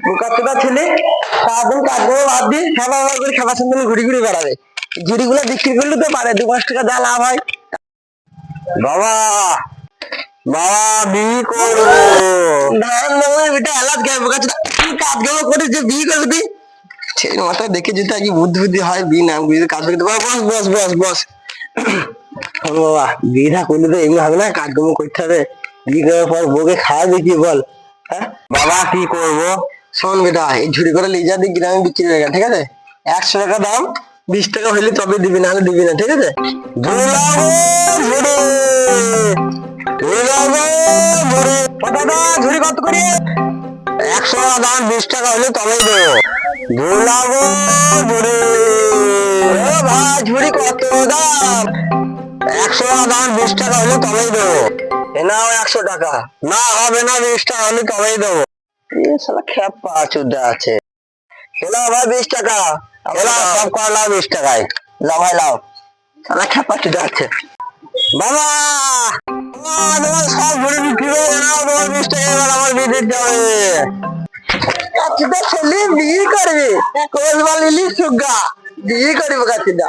বোকাচোদা ছেলে সারাদিন কাজ করে বাদ দিয়ে খেলা করে খেলার সঙ্গে ঘুরি ঘুরি বেড়াবে। ঝুড়িগুলো বিক্রি করলে তো পারে 2-5 টাকা যা লাভ হয়। বাবা বাবা বিয়ে করবো। এটা এলাচ গায়ে বোকাচোদা তুই কাজ কাম করিস যে বিয়ে করবি তুই? ছেলের মাথায় দেখে যদি আগে বুদ্ধি বুদ্ধি হয় বিয়ে না বিয়ে কাজ করতে বস বস বস বস। বাবা বিয়েটা করলে তো এমনি হবে না, কাজকর্ম করতে হবে। বিয়ে করার পর বউকে খাওয়াবে কি বল? হ্যাঁ বাবা কি করবো? শোন বেটা, এই ঝুড়ি করে লিজা দিয়ে গ্রামে বিক্রি হয়ে গেল, ঠিক আছে? 100 টাকা দাম, 20 টাকা হইলে তবে দিবি, নাহলে দিবি না, ঠিক আছে? ঝুড়ি কত করে? 100 টাকা দাম, 20 টাকা হলে তবেই দেবো। ঝুলাবো ঝুড়ি। ভাই ঝুড়ি কত দাম? 100 টাকা দাম, 20 টাকা হলে তবেই দেবো। এ নাও 100 টাকা। না হবে না, 20 টাকা হলে তবেই দেবো। শালা খেপা চোদা আছে। এলাও ভাই 20 টাকা। এলাও সব করা লাও 20 টাকায়। লাও ভাই লাও। শালা খেপা চোদা আছে। বাবা তোমার সব ঘুরে বিক্রি করে নাও, তোমার 20 টাকা এবার আমার বিয়ে দিতে হবে। কাচিদা ছেলে বিয়ে করবে, কোচবাল ইলিশ সুগা বিয়ে করবে কাচিদা।